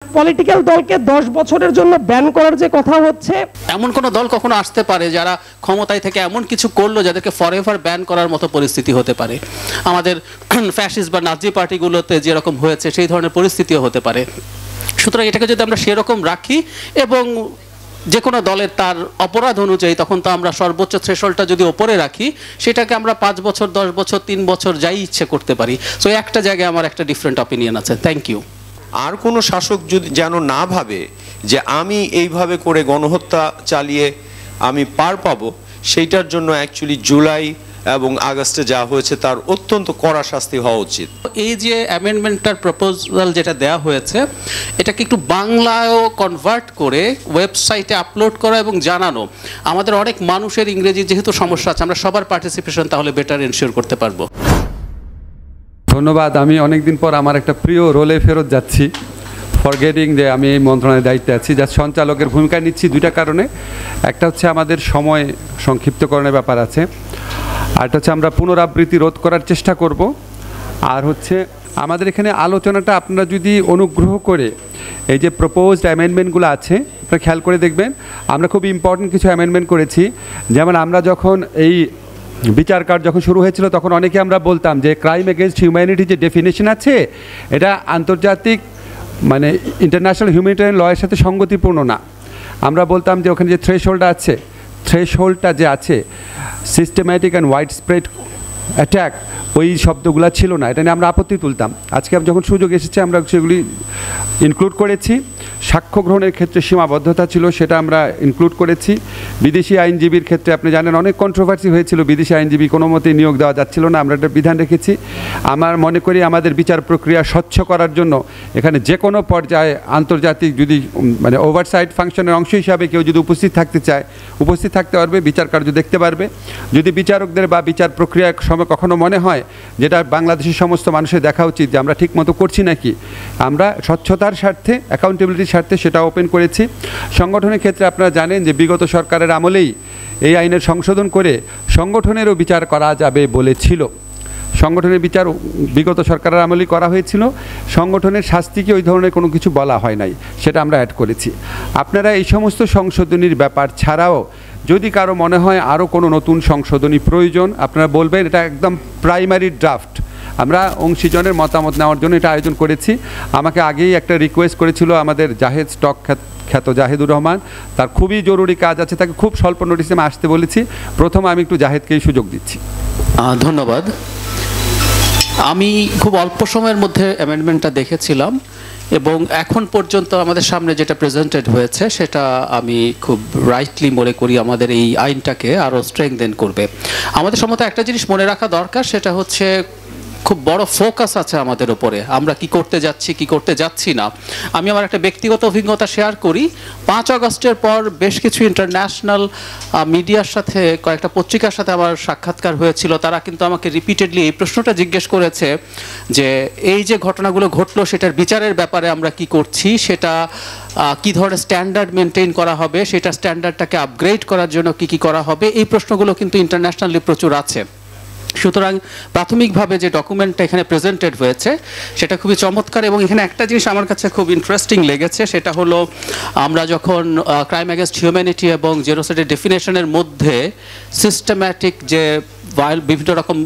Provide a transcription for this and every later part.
Political দলকে 10 বছরের জন্য ব্যান করার যে কথা হচ্ছে, এমন কোন দল কখনো আসতে পারে যারা ক্ষমতায় থেকে এমন কিছু করলো যাদেরকে ফরএভার ব্যান করার মতো পরিস্থিতি হতে পারে। আমাদের ফ্যাসিস্ট বা নাজি পার্টিগুলোতে যেরকম হয়েছে সেই ধরনের পরিস্থিতিও হতে পারে। সুতরাং এটাকে যদি আমরা সেরকম রাখি এবং যে কোনো দলের তার অপরাধ অনুযায়ী, তখন তো আমরা সর্বোচ্চ থ্রেশহোল্ডটা যদি ওপরে রাখি, সেটাকে আমরা 5 বছর 10 বছর 3 বছর যাই ইচ্ছে করতে পারি। সো একটা জায়গায় আমার একটা ডিফারেন্ট অপিনিয়ন আছে। Thank you. আর কোনো শাসক যদি যেন না ভাবে যে আমি এইভাবে করে গণহত্যা চালিয়ে আমি পার পাবো, সেইটার জন্য অ্যাকচুয়ালি জুলাই এবং আগস্টে যা হয়েছে তার অত্যন্ত কড়া শাস্তি হওয়া উচিত। এই যে অ্যামেন্ডমেন্টটার প্রপোজাল যেটা দেওয়া হয়েছে, এটাকে একটু বাংলায়ও কনভার্ট করে ওয়েবসাইটে আপলোড করা এবং জানানো, আমাদের অনেক মানুষের ইংরেজি যেহেতু সমস্যা আছে, আমরা সবার পার্টিসিপেশন তাহলে বেটার এনশিওর করতে পারবো। ধন্যবাদ। আমি অনেকদিন পর আমার একটা প্রিয় রোলে ফেরত যাচ্ছি, ফরগেটিং যে আমি এই মন্ত্রণালয়ের দায়িত্বে আছি, যার সঞ্চালকের ভূমিকা নিচ্ছি দুইটা কারণে। একটা হচ্ছে আমাদের সময় সংক্ষিপ্তকরণের ব্যাপার আছে, আরটা হচ্ছে আমরা পুনরাবৃত্তি রোধ করার চেষ্টা করব, আর হচ্ছে আমাদের এখানে আলোচনাটা আপনারা যদি অনুগ্রহ করে এই যে প্রপোজড অ্যামেন্ডমেন্টগুলো আছে আপনারা খেয়াল করে দেখবেন, আমরা খুব ইম্পর্টেন্ট কিছু অ্যামেন্ডমেন্ট করেছি। যেমন আমরা যখন এই বিচার কার্য যখন শুরু হয়েছিল তখন অনেকে আমরা বলতাম যে ক্রাইম এগেনস্ট হিউম্যানিটি যে ডেফিনেশন আছে এটা আন্তর্জাতিক মানে ইন্টারন্যাশনাল হিউম্যানিটেরিয়ান লয়ের সাথে সঙ্গতিপূর্ণ না। আমরা বলতাম যে ওখানে যে থ্রেশহোল্ড আছে, থ্রেশহোল্ডটা যে আছে systematic and wide spread attack, ওই শব্দগুলো ছিল না, এটা নিয়ে আমরা আপত্তি তুলতাম। আজকে যখন সুযোগ এসেছে আমরা সেগুলি ইনক্লুড করেছি। সাক্ষ্য গ্রহণের ক্ষেত্রে সীমাবদ্ধতা ছিল, সেটা আমরা ইনক্লুড করেছি। বিদেশি আইনজীবীর ক্ষেত্রে আপনি জানেন অনেক কন্ট্রোভার্সি হয়েছিল, বিদেশি আইনজীবী কোনো মতেই নিয়োগ দেওয়া যাচ্ছিল না, আমরা একটা বিধান রেখেছি। আমার মনে করি আমাদের বিচার প্রক্রিয়া স্বচ্ছ করার জন্য এখানে যে কোনো পর্যায়ে আন্তর্জাতিক যদি মানে ওভারসাইট ফাংশনের অংশ হিসাবে কেউ যদি উপস্থিত থাকতে চায়, উপস্থিত থাকতে পারবে, বিচার কার্য দেখতে পারবে। যদি বিচারকদের বা বিচার প্রক্রিয়ার সময় কখনো মনে হয় যেটা বাংলাদেশের সমস্ত মানুষের দেখা উচিত যে আমরা ঠিক মতো করছি নাকি, আমরা স্বচ্ছতার স্বার্থে, অ্যাকাউন্টেবিলিটির স্বার্থে সেটা ওপেন করেছি। সংগঠনের ক্ষেত্রে আপনারা জানেন যে বিগত সরকারের আমলেই এই আইনের সংশোধন করে সংগঠনেরও বিচার করা যাবে বলেছিল। সংগঠনের বিচার বিগত সরকারের আমলেই করা হয়েছিল, সংগঠনের শাস্তিকে ওই ধরনের কোনো কিছু বলা হয় নাই, সেটা আমরা অ্যাড করেছি। আপনারা এই সমস্ত সংশোধনীর ব্যাপার ছাড়াও যদি কারো মনে হয় আরও কোনো নতুন সংশোধনী প্রয়োজন, আপনারা বলবেন। এটা একদম প্রাইমারি ড্রাফট, আমরা অংশীজনের মতামত নেওয়ার জন্য এটা আয়োজন করেছি। আমাকে আগেই একটা রিকোয়েস্ট করেছিল আমাদের জাহেদ স্টক খ্যাত জাহেদুর রহমান, তার খুবই জরুরি কাজ আছে, তাকে খুব স্বল্প নোটিসে আমি আসতে বলেছি। প্রথম আমি একটু জাহেদকেই সুযোগ দিচ্ছি। ধন্যবাদ। আমি খুব অল্প সময়ের মধ্যে অ্যামেন্ডমেন্টটা দেখেছিলাম এবং এখন পর্যন্ত আমাদের সামনে যেটা প্রেজেন্টেড হয়েছে সেটা আমি খুব রাইটলি মনে করি আমাদের এই আইনটাকে আরও স্ট্রেংথেন করবে। আমাদের সম্ভবত একটা জিনিস মনে রাখা দরকার, সেটা হচ্ছে খুব বড় ফোকাস আছে আমাদের উপরে, আমরা কি করতে যাচ্ছি কি করতে যাচ্ছি না। আমি আমার একটা ব্যক্তিগত অভিজ্ঞতা শেয়ার করি। 5 আগস্টের পর বেশ কিছু ইন্টারন্যাশনাল মিডিয়ার সাথে, কয়েকটা পত্রিকার সাথে আমার সাক্ষাৎকার হয়েছিল। তারা কিন্তু আমাকে রিপিটেডলি এই প্রশ্নটা জিজ্ঞেস করেছে যে এই যে ঘটনাগুলো ঘটলো সেটার বিচারের ব্যাপারে আমরা কি করছি, সেটা কী ধরনের স্ট্যান্ডার্ড মেনটেন করা হবে, সেটা স্ট্যান্ডার্ডটাকে আপগ্রেড করার জন্য কি করা হবে। এই প্রশ্নগুলো কিন্তু ইন্টারন্যাশনালি প্রচুর আছে। সুতরাং প্রাথমিকভাবে যে ডকুমেন্টটা এখানে প্রেজেন্টেড হয়েছে সেটা খুবই চমৎকার। এবং এখানে একটা জিনিস আমার কাছে খুব ইন্টারেস্টিং লেগেছে, সেটা হলো আমরা যখন ক্রাইম এগেনস্ট হিউম্যানিটি এবং জেনোসাইডের ডেফিনেশনের মধ্যে সিস্টেম্যাটিক যে বিভিন্ন রকম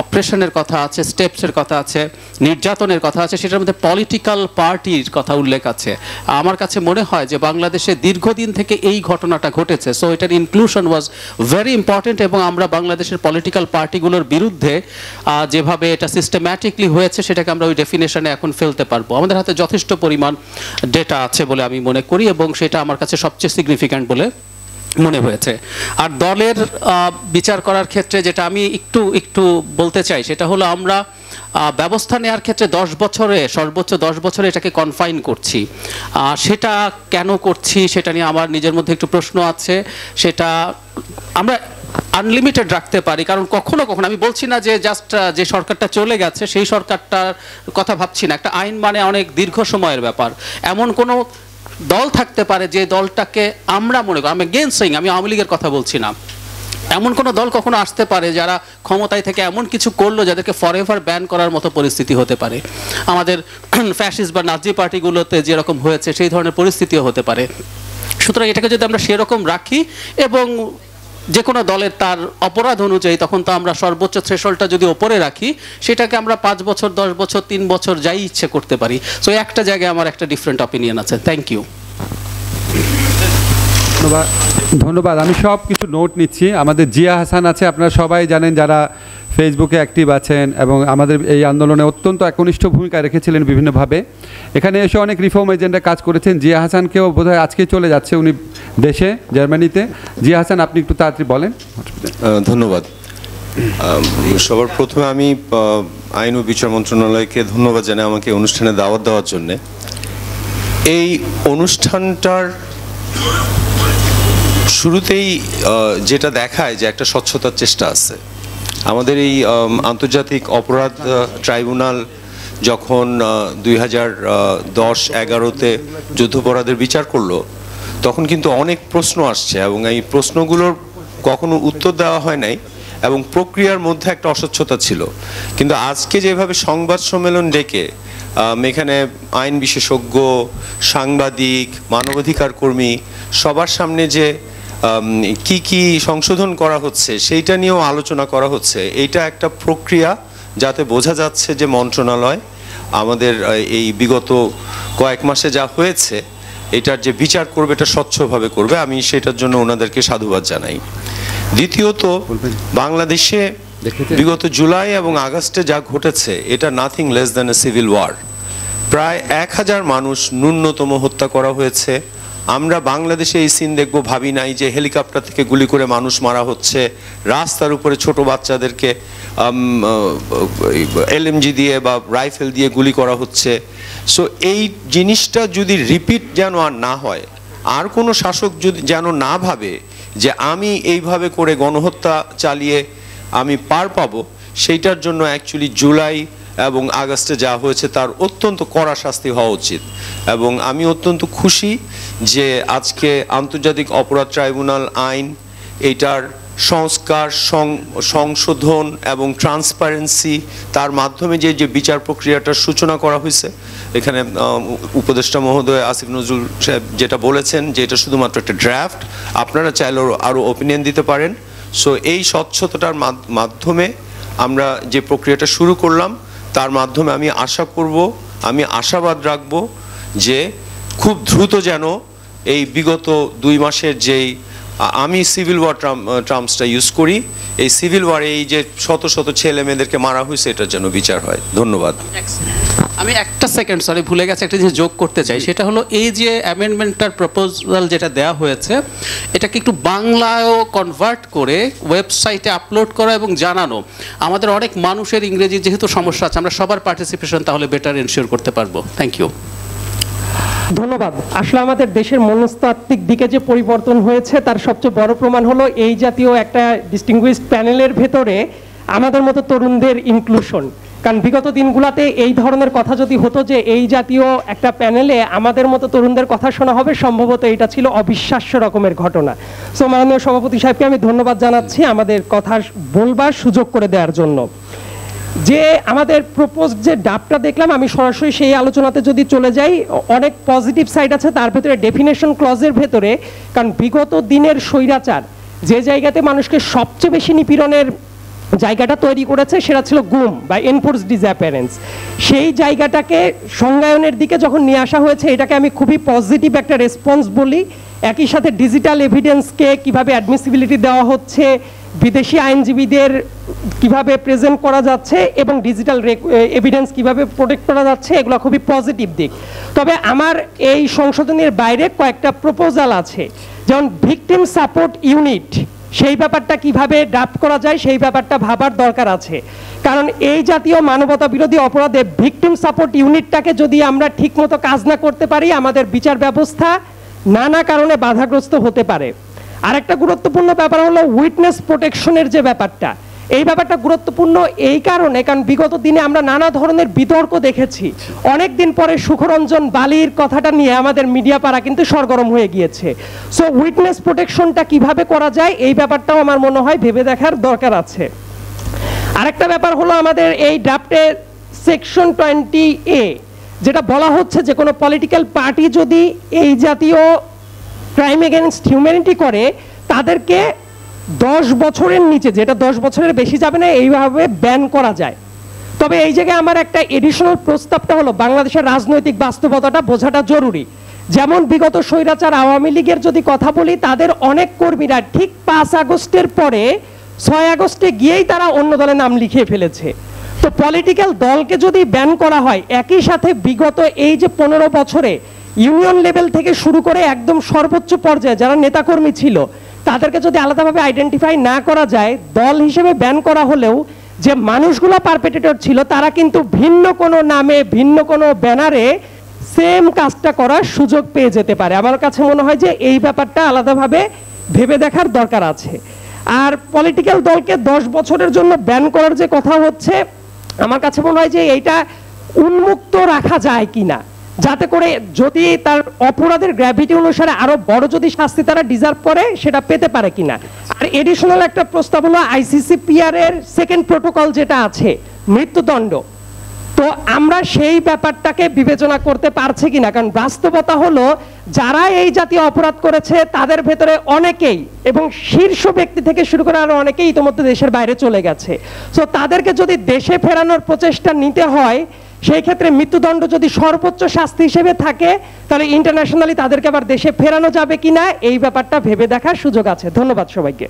অপারেশনের কথা আছে, স্টেপসের কথা আছে, নির্যাতনের কথা আছে, সেটার মধ্যে পলিটিক্যাল পার্টির কথা উল্লেখ আছে। আমার কাছে মনে হয় যে বাংলাদেশে দীর্ঘদিন থেকে এই ঘটনাটা ঘটেছে, সো এটার ইনক্লুশন ওয়াজ ভেরি ইম্পর্টেন্ট। এবং আমরা বাংলাদেশের পলিটিক্যাল পার্টিগুলোর বিরুদ্ধে যেভাবে এটা সিস্টেম্যাটিকলি হয়েছে সেটাকে আমরা ওই ডেফিনেশনে এখন ফেলতে পারবো। আমাদের হাতে যথেষ্ট পরিমাণ ডেটা আছে বলে আমি মনে করি এবং সেটা আমার কাছে সবচেয়ে সিগনিফিক্যান্ট বলে মনে হয়েছে। আর দলের বিচার করার ক্ষেত্রে যেটা আমি একটু বলতে চাই সেটা হলো আমরা ব্যবস্থা নেওয়ার ক্ষেত্রে 10 বছরে, সর্বোচ্চ 10 বছরে এটাকে কনফাইন করছি। সেটা কেন করছি সেটা নিয়ে আমার নিজের মধ্যে একটু প্রশ্ন আছে। সেটা আমরা আনলিমিটেড রাখতে পারি, কারণ কখনো কখনো আমি বলছি না যে জাস্ট যে সরকারটা চলে গেছে সেই সরকারটার কথা ভাবছি না। একটা আইন মানে অনেক দীর্ঘ সময়ের ব্যাপার। এমন কোনো দল থাকতে পারে যে দলটাকে আমরা মনে করি, আমি এগেইনস্ট সেইং, আমি আওয়ামী লীগের কথা বলছি না, এমন কোনো দল কখনো আসতে পারে যারা ক্ষমতায় থেকে এমন কিছু করলো যাদেরকে ফরএভার ব্যান করার মতো পরিস্থিতি হতে পারে। আমাদের ফ্যাসিস্ট বা নাজি পার্টিগুলোতে যেরকম হয়েছে সেই ধরনের পরিস্থিতিও হতে পারে। সুতরাং এটাকে যদি আমরা সেরকম রাখি এবং যে কোনো দলের তার অপরাধ অনুযায়ী, তখন তো আমরা সর্বোচ্চ থ্রেশহোল্ডটা যদি ওপরে রাখি, সেটাকে আমরা 5 বছর 10 বছর 3 বছর যাই ইচ্ছে করতে পারি। সো একটা জায়গায় আমার একটা ডিফারেন্ট অপিনিয়ন আছে। Thank you. ধন্যবাদ। আমি সব কিছু নোট নিচ্ছি। আমাদের জিয়া হাসান আছে, আপনারা সবাই জানেন যারা ফেসবুকে অ্যাক্টিভ আছেন এবং আমাদের এই আন্দোলনে অত্যন্ত একনিষ্ঠ ভূমিকা রেখেছিলেন বিভিন্নভাবে। এখানে এসে অনেক রিফর্ম এজেন্ডা কাজ করেছেন। জিয়া হাসানকেও বোধহয় আজকে চলে যাচ্ছে উনি দেশে, জার্মানিতে। জিয়া হাসান, আপনি একটু তাড়াতাড়ি বলেন। ধন্যবাদ। সবার প্রথমে আমি আইন ও বিচার মন্ত্রণালয়কে ধন্যবাদ জানাই আমাকে অনুষ্ঠানে দাওয়াত দেওয়ার জন্যে। এই অনুষ্ঠানটার শুরুতেই যেটা দেখায় যে একটা স্বচ্ছতার চেষ্টা আছে। আমাদের এই আন্তর্জাতিক অপরাধ ট্রাইব্যুনাল যখন 2010-11-তে যুদ্ধাপরাধের বিচার করলো, তখন কিন্তু অনেক প্রশ্ন আসছে এবং এই প্রশ্নগুলোর কখনো উত্তর দেওয়া হয় নাই এবং প্রক্রিয়ার মধ্যে একটা অস্বচ্ছতা ছিল। কিন্তু আজকে যেভাবে সংবাদ সম্মেলন ডেকে এখানে আইন বিশেষজ্ঞ, সাংবাদিক, মানবাধিকার কর্মী সবার সামনে যে কি কি সংশোধন করা হচ্ছে সেইটা নিয়েও আলোচনা করা হচ্ছে, এইটা একটা প্রক্রিয়া যাতে বোঝা যাচ্ছে যে মন্ত্রণালয় আমাদের এই বিগত কয়েক মাসে যা হয়েছে এটার যে বিচার করবে এটা স্বচ্ছভাবে করবে। আমি সেটার জন্য ওনাদেরকে সাধুবাদ জানাই। দ্বিতীয়ত, বাংলাদেশে বিগত জুলাই এবং আগস্টে যা ঘটেছে এটা nothing less than a civil war. প্রায় 1000 মানুষ ন্যূনতম হত্যা করা হয়েছে। আমরা বাংলাদেশে এই সিন দেখব ভাবি নাই যে হেলিকপ্টার থেকে গুলি করে মানুষ মারা হচ্ছে, রাস্তার উপরে ছোট বাচ্চাদেরকে এলএমজি দিয়ে বা রাইফেল দিয়ে গুলি করা হচ্ছে। সো এই জিনিসটা যদি রিপিট যেন আর না হয়, আর কোনো শাসক যদি যেন না ভাবে যে আমি এইভাবে করে গণহত্যা চালিয়ে আমি পার পাবো, সেইটার জন্য অ্যাকচুয়ালি জুলাই এবং আগস্টে যা হয়েছে তার অত্যন্ত কড়া শাস্তি হওয়া উচিত। এবং আমি অত্যন্ত খুশি যে আজকে আন্তর্জাতিক অপরাধ ট্রাইব্যুনাল আইন এইটার সংস্কার, সংশোধন এবং ট্রান্সপারেন্সি তার মাধ্যমে যে যে বিচার প্রক্রিয়াটার সূচনা করা হয়েছে। এখানে উপদেষ্টা মহোদয় আসিফ নজরুল সাহেব যেটা বলেছেন যে এটা শুধুমাত্র একটা ড্রাফট, আপনারা চাইলেও আরও ওপিনিয়ন দিতে পারেন। সো এই স্বচ্ছতাটার মাধ্যমে আমরা যে প্রক্রিয়াটা শুরু করলাম তার মাধ্যমে আমি আশা করব, আমি আশাবাদ রাখব যে খুব দ্রুত যেন এই বিগত 2 মাসের যেই, আমি সিভিল ওয়ার টার্মসটা ইউজ করি, এই সিভিল ওয়ারে এই যে শত শত ছেলে মেয়েদেরকে মারা হয়েছে এটার জন্য বিচার হয়। ধন্যবাদ। আমি একটা সেকেন্ড সরি ভুলে গেছি, একটা জিনিস যোগ করতে চাই। সেটা হলো এই যে অ্যামেন্ডমেন্টটার প্রপোজাল যেটা দেওয়া হয়েছে, এটাকে একটু বাংলায়ও কনভার্ট করে ওয়েবসাইটে আপলোড করা এবং জানানো। আমাদের অনেক মানুষের ইংরেজি যেহেতু সমস্যা আছে, আমরা সবার পার্টিসিপেশন তাহলে বেটার এনশিওর করতে পারবো। Thank you. ধন্যবাদ। আসলে আমাদের দেশের মনস্তাত্ত্বিক দিকে যে পরিবর্তন হয়েছে তার সবচেয়ে বড় প্রমাণ হলো এই জাতীয় একটা ডিস্টিংগুইশড প্যানেলের ভেতরে আমাদের মতো তরুণদের ইনক্লুশন। কারণ বিগত দিনগুলোতে এই ধরনের কথা যদি হতো যে এই জাতীয় একটা প্যানেলে আমাদের মতো তরুণদের কথা শোনা হবে, সম্ভবত এটা ছিল অবিশ্বাস্য রকমের ঘটনা। সো মাননীয় সভাপতি সাহেবকে আমি ধন্যবাদ জানাচ্ছি আমাদের কথা বলবার সুযোগ করে দেওয়ার জন্য। যে আমাদের প্রপোজ যে ড্রাফটটা দেখলাম, আমি সরাসরি সেই আলোচনাতে যদি চলে যাই, অনেক পজিটিভ সাইড আছে তার ভেতরে। ডেফিনেশন ক্লজের ভেতরে, কারণ বিগত দিনের স্বৈরাচার যে জায়গাতে মানুষকে সবচেয়ে বেশি নিপীড়নের জায়গাটা তৈরি করেছে সেটা ছিল গুম বা এনফোর্স ডিসঅ্যাপিয়ারেন্স। সেই জায়গাটাকে সংজ্ঞায়নের দিকে যখন নিয়ে আসা হয়েছে, এটাকে আমি খুবই পজিটিভ একটা রেসপন্স বলি। একই সাথে ডিজিটাল এভিডেন্সকে কিভাবে অ্যাডমিসিবিলিটি দেওয়া হচ্ছে, বিদেশি আইনজীবীদের কিভাবে প্রেজেন্ট করা যাচ্ছে এবং ডিজিটাল এভিডেন্স কিভাবে প্রোটেক্ট করা যাচ্ছে, এগুলো খুবই পজিটিভ দিক। তবে আমার এই সংশোধনের বাইরে কয়েকটা প্রপোজাল আছে, যেমন ভিকটিম সাপোর্ট ইউনিট, সেই ব্যাপারটা কিভাবে ড্রাফট করা যায় সেই ব্যাপারটা ভাবার দরকার আছে। কারণ এই জাতীয় মানবতা বিরোধী অপরাধে ভিকটিম সাপোর্ট ইউনিটটাকে যদি আমরা ঠিকমতো কাজ না করতে পারি, আমাদের বিচার ব্যবস্থা নানা কারণে বাধাগ্রস্ত হতে পারে। আরেকটা গুরুত্বপূর্ণ ব্যাপার হলো উইটনেস প্রোটেকশনের যে ব্যাপারটা, এই ব্যাপারটা গুরুত্বপূর্ণ এই কারণে, কারণ বিগত দিনে আমরা নানা ধরনের বিতর্ক দেখেছি। অনেক দিন পরে সুখরঞ্জন বালির কথাটা নিয়ে আমাদের মিডিয়া পাড়া কিন্তু সরগরম হয়ে গিয়েছে। সো উইটনেস প্রোটেকশনটা কিভাবে করা যায় এই ব্যাপারটাও আমার মনে হয় ভেবে দেখার দরকার আছে। আরেকটা ব্যাপার হলো আমাদের এই ড্রাফটে সেকশন 20A যেটা বলা হচ্ছে যে কোনো পলিটিক্যাল পার্টি যদি এই জাতীয় ক্রাইম এগেইনস্ট হিউম্যানিটি করে তাদেরকে 10 বছরের নিচে, যেটা 10 বছরের বেশি যাবে না, এইভাবে ব্যান করা যায়। তবে এই জায়গায় আমার একটা এডিশনাল প্রস্তাবটা হলো বাংলাদেশের রাজনৈতিক বাস্তবতাটা বোঝাটা জরুরি। যেমন বিগত স্বৈরাচার আওয়ামী লীগের যদি কথা বলি, তাদের অনেক কর্মীরা ঠিক 5 আগস্টের পরে 6 আগস্টে গিয়েই তারা অন্য দলে নাম লিখিয়ে ফেলেছে। তো পলিটিক্যাল দলকে যদি ব্যান করা হয়, একই সাথে বিগত এই যে 15 বছরে ইউনিয়ন লেভেল থেকে শুরু করে একদম সর্বোচ্চ পর্যায়ে যারা নেতাকর্মী ছিল তাদেরকে যদি আলাদাভাবে আইডেন্টিফাই না করা যায়, দল হিসেবে ব্যান করা হলেও যে মানুষগুলো পারপেট্রেটর ছিল তারা কিন্তু ভিন্ন কোনো নামে ভিন্ন কোনো ব্যানারে সেম কাজটা করার সুযোগ পেয়ে যেতে পারে। আমার কাছে মনে হয় যে এই ব্যাপারটা আলাদাভাবে ভেবে দেখার দরকার আছে। আর পলিটিক্যাল দলকে 10 বছরের জন্য ব্যান করার যে কথা হচ্ছে, আমার কাছে মনে হয় যে এইটা উন্মুক্ত রাখা যায় কিনা, যাতে করে যদি তার অপরাধের গ্র্যাভিটি অনুসারে আরো বড় যদি শাস্তি তারা ডিজার্ভ করে সেটা পেতে পারে কিনা। আর এডিশনাল একটা প্রস্তাব হলো ICCPR এর সেকেন্ড প্রোটোকল যেটা আছে মৃত্যুদণ্ড, তো আমরা সেই ব্যাপারটাকে বিবেচনা করতে পারছি কিনা। কারণ বাস্তবতা হলো যারা এই জাতীয় অপরাধ করেছে তাদের ভেতরে অনেকেই এবং শীর্ষ ব্যক্তি থেকে শুরু করে আরো অনেকেই ইতিমধ্যে দেশের বাইরে চলে গেছে। সো তাদেরকে যদি দেশে ফেরানোর প্রচেষ্টা নিতে হয়, সেই ক্ষেত্রে মৃত্যুদণ্ড যদি সর্বোচ্চ শাস্তি হিসেবে থাকে তাহলে ইন্টারন্যাশনালি তাদেরকে আবার দেশে ফেরানো যাবে কিনা এই ব্যাপারটা ভেবে দেখার সুযোগ আছে। ধন্যবাদ সবাইকে।